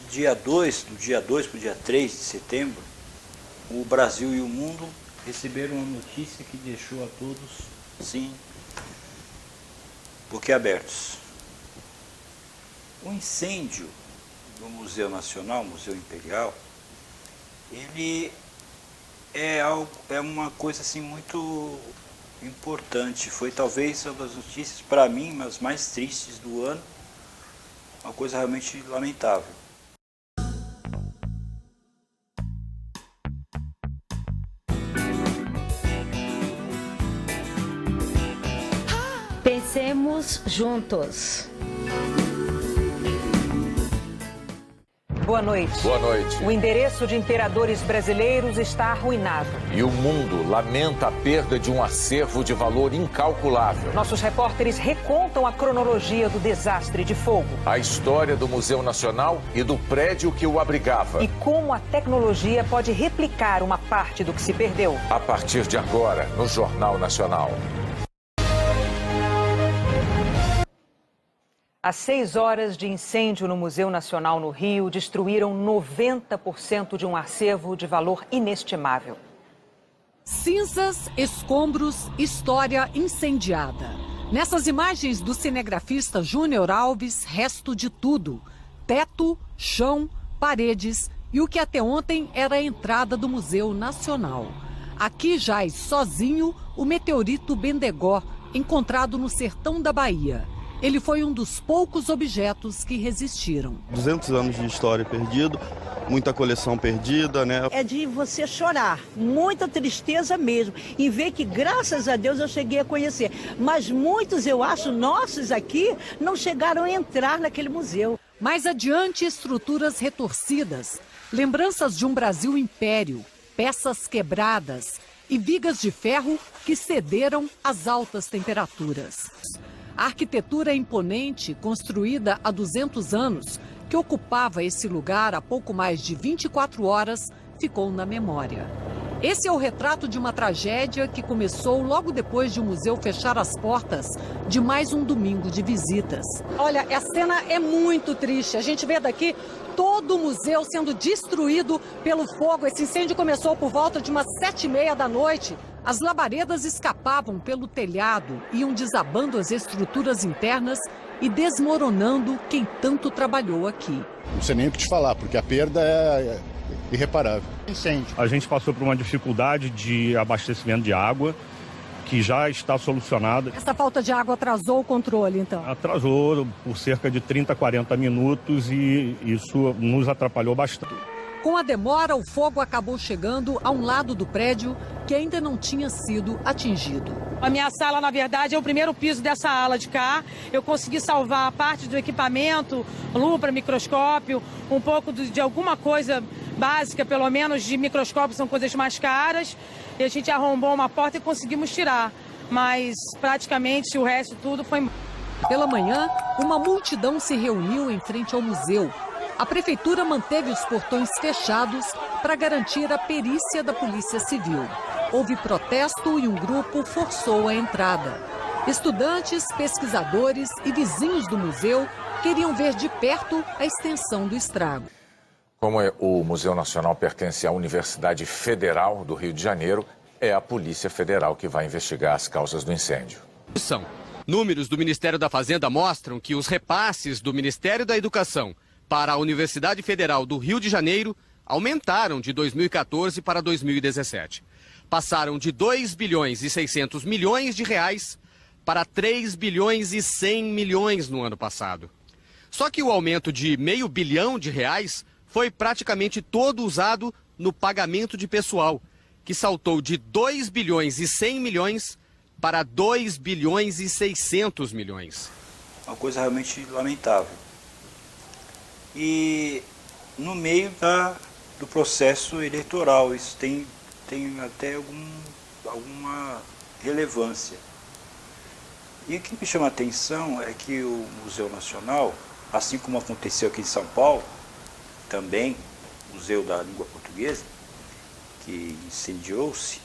dia 2, do dia 2 para o dia 3 de setembro, o Brasil e o mundo receberam uma notícia que deixou a todos, sim, boquiabertos. O incêndio do Museu Nacional, Museu Imperial, ele é uma coisa assim muito importante. Foi talvez uma das notícias, para mim, as mais tristes do ano, uma coisa realmente lamentável. Pensemos juntos. Boa noite. Boa noite. O endereço de imperadores brasileiros está arruinado. E o mundo lamenta a perda de um acervo de valor incalculável. Nossos repórteres recontam a cronologia do desastre de fogo. A história do Museu Nacional e do prédio que o abrigava. E como a tecnologia pode replicar uma parte do que se perdeu. A partir de agora, no Jornal Nacional. As 6 horas de incêndio no Museu Nacional no Rio destruíram 90% de um acervo de valor inestimável. Cinzas, escombros, história incendiada. Nessas imagens do cinegrafista Júnior Alves, resto de tudo. Teto, chão, paredes e o que até ontem era a entrada do Museu Nacional. Aqui jaz sozinho o meteorito Bendegó, encontrado no sertão da Bahia. Ele foi um dos poucos objetos que resistiram. 200 anos de história perdido, muita coleção perdida, né? É de você chorar, muita tristeza mesmo, e ver que, graças a Deus, eu cheguei a conhecer. Mas muitos, eu acho, nossos aqui, não chegaram a entrar naquele museu. Mais adiante, estruturas retorcidas, lembranças de um Brasil império, peças quebradas e vigas de ferro que cederam às altas temperaturas. A arquitetura imponente, construída há 200 anos, que ocupava esse lugar há pouco mais de 24 horas, ficou na memória. Esse é o retrato de uma tragédia que começou logo depois de o museu fechar as portas de mais um domingo de visitas. Olha, a cena é muito triste. A gente vê daqui todo o museu sendo destruído pelo fogo. Esse incêndio começou por volta de umas 7h30 da noite. As labaredas escapavam pelo telhado, iam desabando as estruturas internas e desmoronando quem tanto trabalhou aqui. Não sei nem o que te falar, porque a perda é irreparável. Incêndio. A gente passou por uma dificuldade de abastecimento de água, que já está solucionada. Essa falta de água atrasou o controle, então? Atrasou por cerca de 30, 40 minutos e isso nos atrapalhou bastante. Com a demora, o fogo acabou chegando a um lado do prédio que ainda não tinha sido atingido. A minha sala, na verdade, é o primeiro piso dessa ala de cá. Eu consegui salvar parte do equipamento, lupa, microscópio, um pouco de alguma coisa básica, pelo menos de microscópio, são coisas mais caras. E a gente arrombou uma porta e conseguimos tirar. Mas praticamente o resto tudo foi... Pela manhã, uma multidão se reuniu em frente ao museu. A prefeitura manteve os portões fechados para garantir a perícia da Polícia Civil. Houve protesto e um grupo forçou a entrada. Estudantes, pesquisadores e vizinhos do museu queriam ver de perto a extensão do estrago. Como o Museu Nacional pertence à Universidade Federal do Rio de Janeiro, é a Polícia Federal que vai investigar as causas do incêndio. Números do Ministério da Fazenda mostram que os repasses do Ministério da Educação para a Universidade Federal do Rio de Janeiro aumentaram de 2014 para 2017. Passaram de 2 bilhões e 600 milhões de reais para 3 bilhões e 100 milhões no ano passado. Só que o aumento de R$500 bilhão foi praticamente todo usado no pagamento de pessoal, que saltou de 2 bilhões e 100 milhões para 2 bilhões e 600 milhões. Uma coisa realmente lamentável. E no meio do processo eleitoral, isso tem até alguma relevância. E o que me chama a atenção é que o Museu Nacional, assim como aconteceu aqui em São Paulo, também, Museu da Língua Portuguesa, que incendiou-se,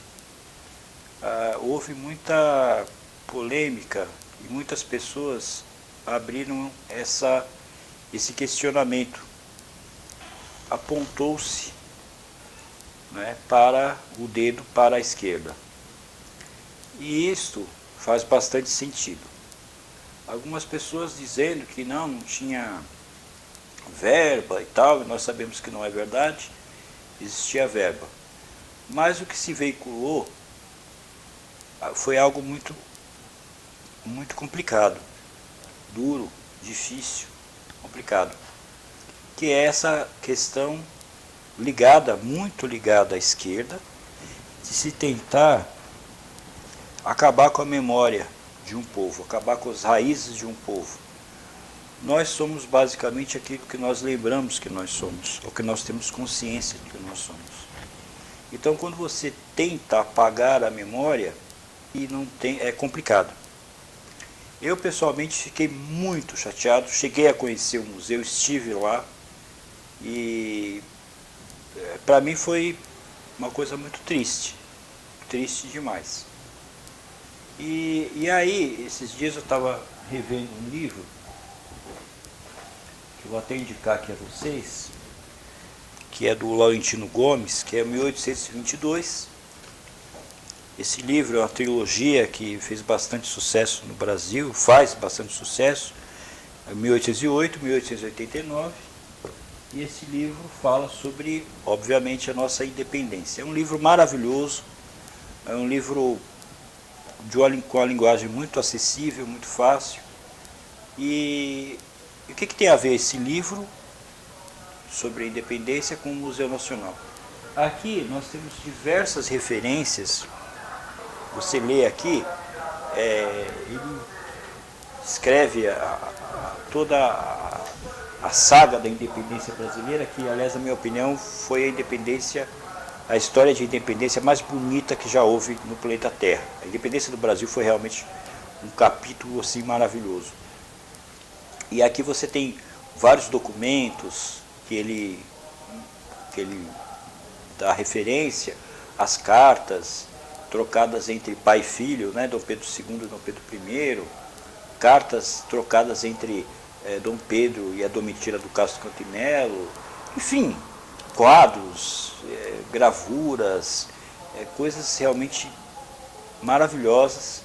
houve muita polêmica e muitas pessoas abriram esse questionamento apontou-se, né, para o dedo para a esquerda. E isto faz bastante sentido. Algumas pessoas dizendo que não tinha verba e tal, e nós sabemos que não é verdade, existia verba. Mas o que se veiculou foi algo muito complicado, duro, difícil, complicado, que é essa questão muito ligada à esquerda, de se tentar acabar com a memória de um povo, acabar com as raízes de um povo. Nós somos basicamente aquilo que nós lembramos que nós somos, ou que nós temos consciência de que nós somos. Então, quando você tenta apagar a memória, e não tem, é complicado. Eu, pessoalmente, fiquei muito chateado, cheguei a conhecer o museu, estive lá, e para mim foi uma coisa muito triste demais. E aí, esses dias eu estava revendo um livro, que eu vou até indicar aqui a vocês, que é do Laurentino Gomes, que é 1822. Esse livro é uma trilogia que fez bastante sucesso no Brasil, faz bastante sucesso, 1808, 1889, e esse livro fala sobre, obviamente, a nossa independência. É um livro maravilhoso, é um livro com uma linguagem muito acessível, muito fácil. E o que tem a ver esse livro sobre a independência com o Museu Nacional? Aqui nós temos diversas referências. Você lê aqui, ele escreve toda a saga da independência brasileira, que, aliás, na minha opinião, foi a história de independência mais bonita que já houve no planeta Terra. A independência do Brasil foi realmente um capítulo assim maravilhoso. E aqui você tem vários documentos que ele dá referência, as cartas trocadas entre pai e filho, né, Dom Pedro II e Dom Pedro I, cartas trocadas entre Dom Pedro e a Domitila do Castro Cantinelo, enfim, quadros, gravuras, coisas realmente maravilhosas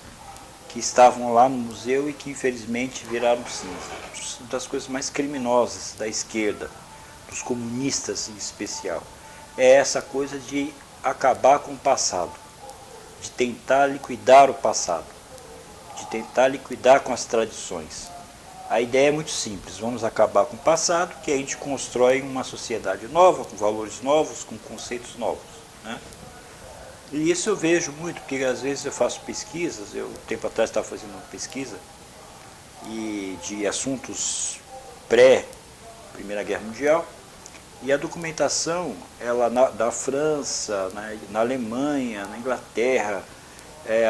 que estavam lá no museu e que infelizmente viraram cinza. Uma das coisas mais criminosas da esquerda, dos comunistas em especial, é essa coisa de acabar com o passado, de tentar liquidar o passado, de tentar liquidar com as tradições. A ideia é muito simples, vamos acabar com o passado, que a gente constrói uma sociedade nova, com valores novos, com conceitos novos, né? E isso eu vejo muito, porque às vezes eu faço pesquisas, tempo atrás estava fazendo uma pesquisa de assuntos pré-Primeira Guerra Mundial, e a documentação, ela da França, na Alemanha, na Inglaterra,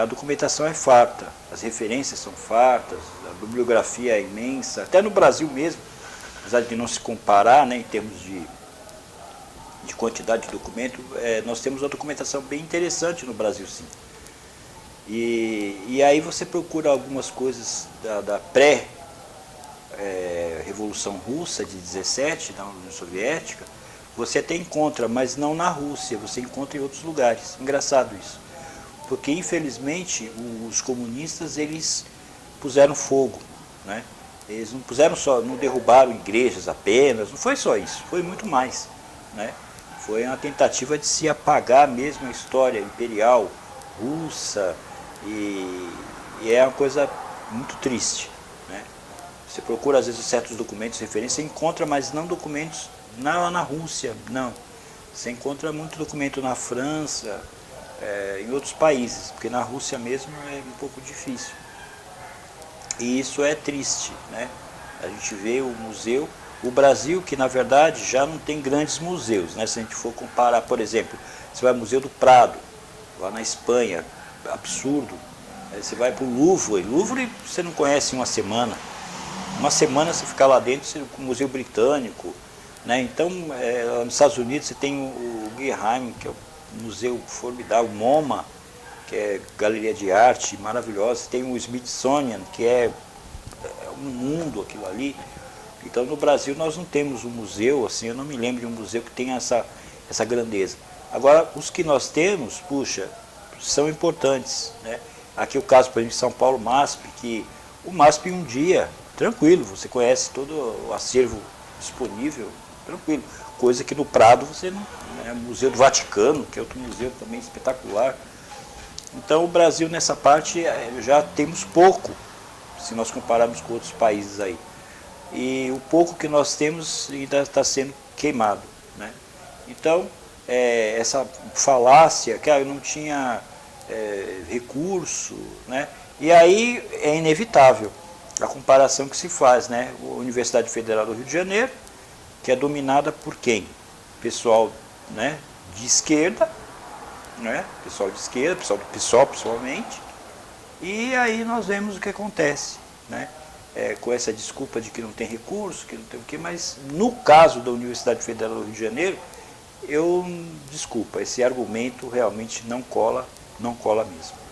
a documentação é farta, as referências são fartas, a bibliografia é imensa, até no Brasil mesmo, apesar de não se comparar, né, em termos de quantidade de documento, nós temos uma documentação bem interessante no Brasil, sim. E aí você procura algumas coisas da pré-Revolução Russa de 17, da União Soviética, você até encontra, mas não na Rússia, você encontra em outros lugares. Engraçado isso. Porque, infelizmente, os comunistas, eles puseram fogo, né? Eles não derrubaram igrejas apenas, não foi só isso, foi muito mais, né? Foi uma tentativa de se apagar mesmo a história imperial russa, e é uma coisa muito triste, né? Você procura às vezes certos documentos de referência, você encontra, mas não documentos na Rússia, não. Você encontra muito documento na França, em outros países, porque na Rússia mesmo é um pouco difícil. E isso é triste, né? A gente vê o museu, o Brasil, que na verdade já não tem grandes museus, né? Se a gente for comparar, por exemplo, você vai ao Museu do Prado, lá na Espanha, absurdo. Você vai para o Louvre você não conhece em uma semana. Uma semana você ficar lá dentro, você, o Museu Britânico, né? Então, nos Estados Unidos você tem o Guggenheim, que é um museu formidável, o MoMA, que é galeria de arte maravilhosa, tem o Smithsonian, que é um mundo aquilo ali. Então no Brasil nós não temos um museu, assim, eu não me lembro de um museu que tenha essa grandeza. Agora, os que nós temos, puxa, são importantes, né? Aqui o caso, por exemplo, de São Paulo, MASP, que o MASP um dia, tranquilo, você conhece todo o acervo disponível, tranquilo. Coisa que no Prado você não, né? Museu do Vaticano, que é outro museu também espetacular. Então o Brasil nessa parte já temos pouco, se nós compararmos com outros países aí. E o pouco que nós temos ainda está sendo queimado, né? Então, essa falácia, que eu não tinha recurso, né? E aí é inevitável a comparação que se faz, né? A Universidade Federal do Rio de Janeiro, que é dominada por quem? Pessoal, né, de esquerda, né? Pessoal de esquerda, pessoal do PSOL principalmente, e aí nós vemos o que acontece, né? Com essa desculpa de que não tem recurso, que não tem o quê, mas no caso da Universidade Federal do Rio de Janeiro, desculpa, esse argumento realmente não cola mesmo.